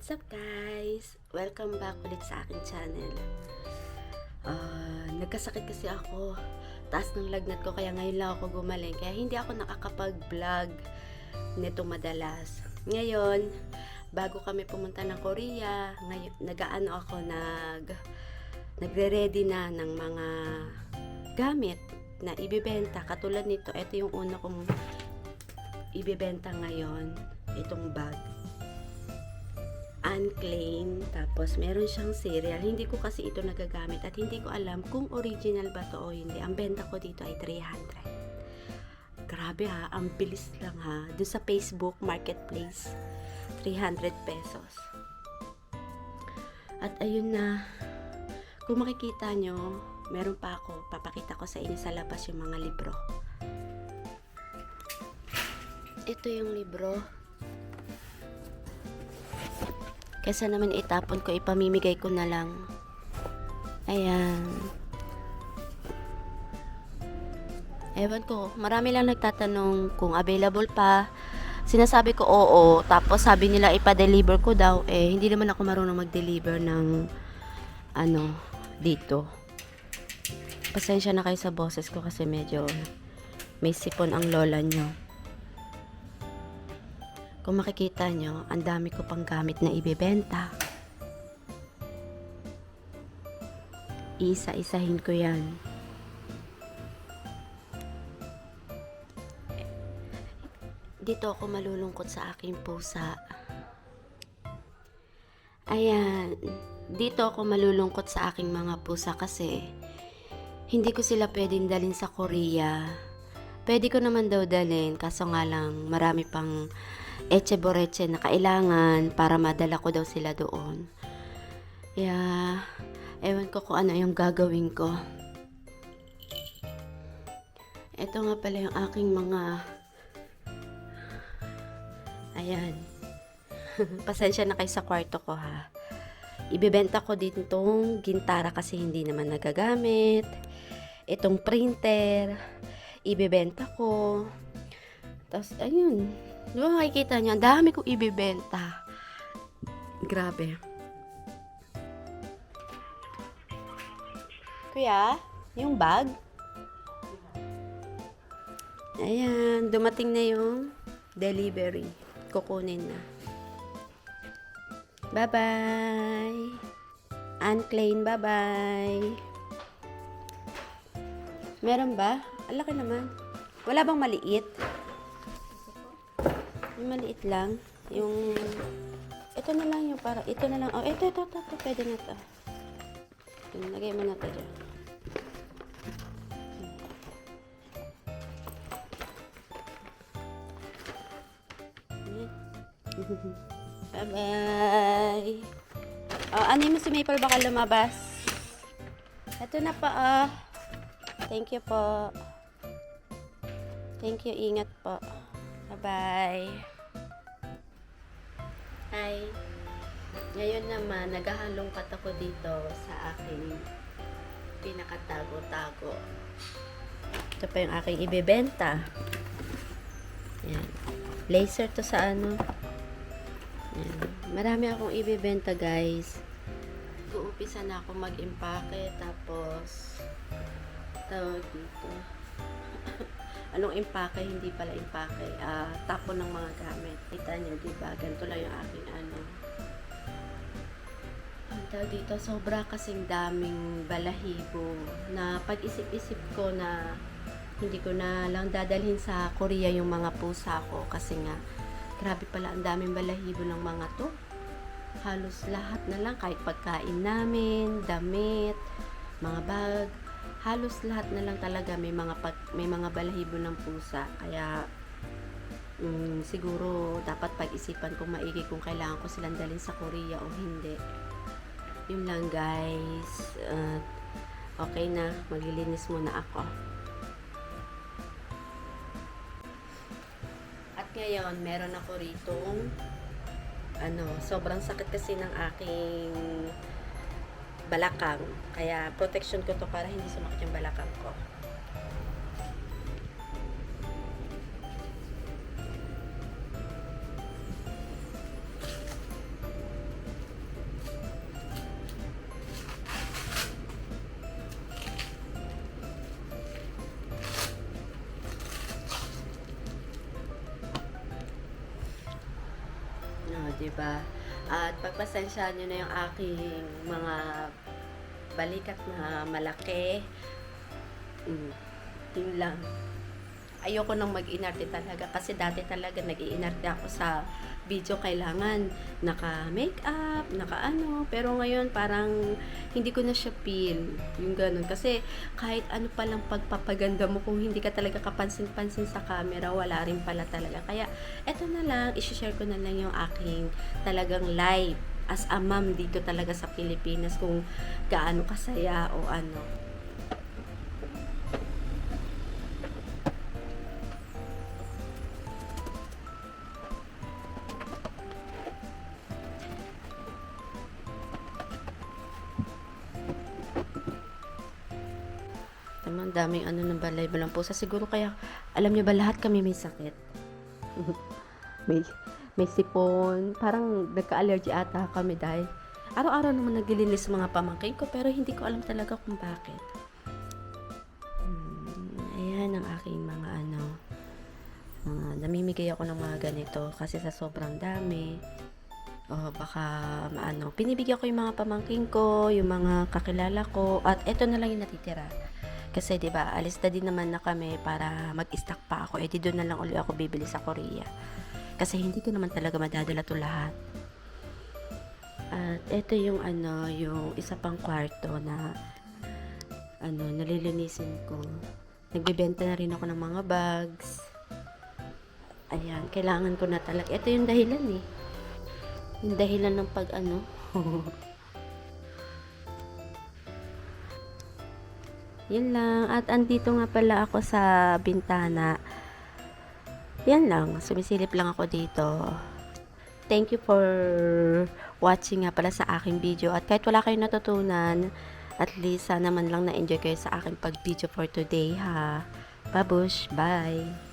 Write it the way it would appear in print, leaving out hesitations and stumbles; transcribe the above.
What's up guys? Welcome back ulit sa aking channel. Nagkasakit kasi ako. Taas ng lagnat ko kaya ngayon lang ako gumaling. Kaya hindi ako nakakapag-vlog nito madalas. Ngayon, bago kami pumunta ng Korea, nagre-ready na ng mga gamit na ibibenta. Katulad nito, ito yung una kong ibibenta ngayon, itong bag. Unclean, tapos meron siyang cereal. Hindi ko kasi ito nagagamit at hindi ko alam kung original ba to o hindi. Ang benta ko dito ay 300. Grabe ha, ang bilis lang ha. Doon sa Facebook Marketplace, 300 pesos. At ayun na, kung makikita nyo, meron pa ako, papakita ko sa inyo sa labas yung mga libro. Ito yung libro. Kaysa naman itapon ko, ipamimigay ko na lang. Ayan. Ewan ko, marami lang nagtatanong kung available pa. Sinasabi ko oo, tapos sabi nila ipa-deliver ko daw. Hindi naman ako marunong mag-deliver ng dito. Pasensya na kayo sa boses ko kasi medyo may sipon ang lola nyo. Kung makikita nyo, ang dami ko pang gamit na ibebenta. Isa-isahin ko yan. Dito ako malulungkot sa aking pusa. Ayan. Dito ako malulungkot sa aking mga pusa kasi hindi ko sila pwedeng dalhin sa Korea. Pwede ko naman daw dalhin, kaso nga lang marami pang etche-boreche na kailangan para madala ko daw sila doon. Ewan ko kung ano yung gagawin ko. Ito nga pala yung aking mga ayan. Pasensya na kayo sa kwarto ko ha. Ibebenta ko din itong gintara kasi hindi naman nagagamit. Itong printer, ibebenta ko. Tapos ayun. Diba makikita niyo, ang dami kong ibibenta. Grabe. Kuya, yung bag. Ayan, dumating na yung delivery. Kukunin na. Bye-bye. Unclean, bye-bye. Meron ba? Ang laki naman. Wala bang maliit? Yung maliit lang. Yung ito na lang yung para, ito na lang. Oh, ito. Pwede na to. Lagay mo na to dyan. Bye-bye. Oh, ano mo si Maple baka lumabas? Ito na pa, Thank you po. Thank you, ingat po. Bye-bye. Hi. Ngayon naman, naghahalongkat ako dito sa aking pinakatago-tago. Ito pa yung aking ibebenta. Ayan. Laser to sa ano. Ayan. Marami akong ibebenta guys. Uumpisa na ako mag-impake. Tapos tawag dito. Anong impake? Hindi pala impake. Tapon ng mga gamit. Kita nyo, diba? Ganito lang yung aking ang tawag dito, sobra kasing daming balahibo na pag-isip-isip ko na hindi ko na lang dadalhin sa Korea yung mga pusa ko kasi nga grabe pala ang daming balahibo ng mga to. Halos lahat na lang, kahit pagkain namin, damit, mga bag, halos lahat na lang talaga may mga balahibo ng pusa. Kaya siguro dapat pag-isipan kong maigi kung kailangan ko silang dalhin sa Korea o hindi. Yun lang guys. Okay na, maglilinis muna ako. At ngayon, meron ako rito sobrang sakit kasi ng aking balakang. Kaya protection ko to para hindi sumakit yung balakang ko. No, 'di ba? At pagpasensyahan niyo na yung aking mga balikat na malaki. Hmm, yun lang. Ayoko nang mag-inarte talaga kasi dati talaga nag-iinarte ako sa video, kailangan naka-makeup, naka-ano, pero ngayon parang hindi ko na siya feel, yung gano'n. Kasi kahit ano pa lang pagpapaganda mo, kung hindi ka talaga kapansin-pansin sa camera, wala rin pala talaga. Kaya eto na lang, i-share ko na lang yung aking talagang life as a mom dito talaga sa Pilipinas, kung gaano kasaya o ano. Ang daming ano ng balay balang pusa. Siguro kaya, alam niyo ba, lahat kami may sakit. may, may sipon. Parang nagka-allergy ata kami dahil araw-araw naman naglilinis mga pamangkin ko, pero hindi ko alam talaga kung bakit. Ayan ang aking mga ano. Namimigay ako ng mga ganito kasi sa sobrang dami. O baka maano, pinibigyan ko yung mga pamangkin ko, yung mga kakilala ko, at eto na lang yung natitira. Kasi 'di ba, alis na din naman na kami para mag-stock pa ako. Eh di doon na lang uli ako bibili sa Korea. Kasi hindi ko naman talaga madadala 'to lahat. At eto yung ano, yung isa pang kwarto na ano, nalilinisin ko. Nagbebenta na rin ako ng mga bags. Ayan, kailangan ko na talaga. Ito yung dahilan eh. Yung dahilan ng pag ano. Yun lang. At andito nga pala ako sa bintana. Yan lang. Sumisilip lang ako dito. Thank you for watching nga pala sa aking video. At kahit wala kayong natutunan, at least sana man lang na-enjoy kayo sa aking pag-video for today ha. Babush! Bye!